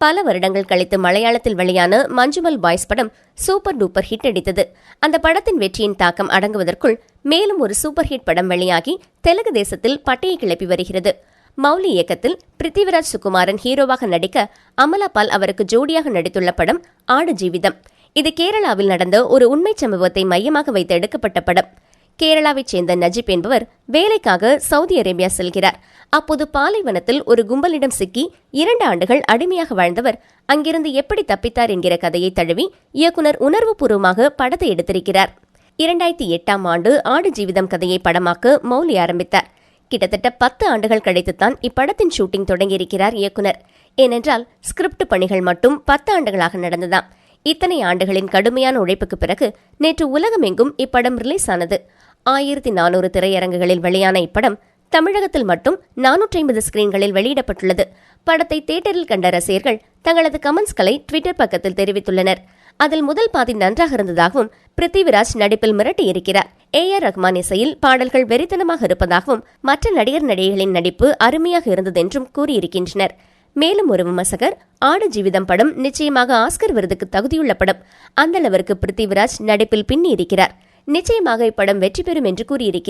பல வருடங்கள் கழித்து மலையாளத்தில் வெளியான மஞ்சுமல் பாய்ஸ் படம் சூப்பர் டூப்பர் ஹிட் அடித்தது. அந்த படத்தின் வெற்றியின் தாக்கம் அடங்குவதற்குள் மேலும் ஒரு சூப்பர் ஹிட் படம் வெளியாகி தெலுங்கு தேசத்தில் பட்டையை கிளப்பி வருகிறது. மௌலி இயக்கத்தில் பிருத்திவிராஜ் சுகுமாரன் ஹீரோவாக நடிக்க அமலா பால் அவருக்கு ஜோடியாக நடித்துள்ள படம் ஆடு ஜீவிதம். இது கேரளாவில் நடந்த ஒரு உண்மைச் சம்பவத்தை மையமாக வைத்து எடுக்கப்பட்ட படம். கேரளாவைச் சேர்ந்த நஜீப் என்பவர் வேலைக்காக சவுதி அரேபியா செல்கிறார். அப்போது பாலைவனத்தில் ஒரு கும்பலிடம் சிக்கி 2 ஆண்டுகள் அடிமையாக வாழ்ந்தவர் அங்கிருந்து எப்படி தப்பித்தார் என்கிற கதையை தழுவி இயக்குனர் உணர்வுபூர்வமாக படத்தை எடுத்திருக்கிறார். 2008ஆம் ஆண்டு ஆடு ஜீவிதம் கதையை படமாக்க மௌலி ஆரம்பித்தார். கிட்டத்தட்ட 10 ஆண்டுகள் கழித்துத்தான் இப்படத்தின் ஷூட்டிங் தொடங்கியிருக்கிறார் இயக்குனர். ஏனென்றால் ஸ்கிரிப்ட் பணிகள் மட்டும் 10 ஆண்டுகளாக நடந்ததாம். இத்தனை ஆண்டுகளின் கடுமையான உழைப்புக்கு பிறகு நேற்று உலகமெங்கும் இப்படம் ரிலீஸ் ஆனது. 1400 திரையரங்குகளில் வெளியான இப்படம் தமிழகத்தில் மட்டும் 450 ஸ்கிரீன்களில் வெளியிடப்பட்டுள்ளது. படத்தை தியேட்டரில் கண்ட ரசிகர்கள் தங்களது கமெண்ட்ஸ்களை ட்விட்டர் பக்கத்தில் தெரிவித்துள்ளனர். அதில் முதல் பாதி நன்றாக இருந்ததாகவும் பிருத்திவிராஜ் நடிப்பில் மிரட்டியிருக்கிறார். AR ரஹ்மான் இசையில் பாடல்கள் வெறித்தனமாக இருப்பதாகவும் மற்ற நடிகர் நடிகைகளின் நடிப்பு அருமையாக இருந்தது என்றும் கூறியிருக்கின்றனர். மேலும் ஒரு விமர்சகர், ஆடு ஜீவிதம் படம் நிச்சயமாக ஆஸ்கர் விருதுக்கு தகுதியுள்ள படம். அந்த அளவிற்கு பிருத்திவிராஜ் நடிப்பில் பின்னி இருக்கிறார். நிச்சயமாக இப்படம் வெற்றி பெறும் என்று கூறியிருக்கிறார்.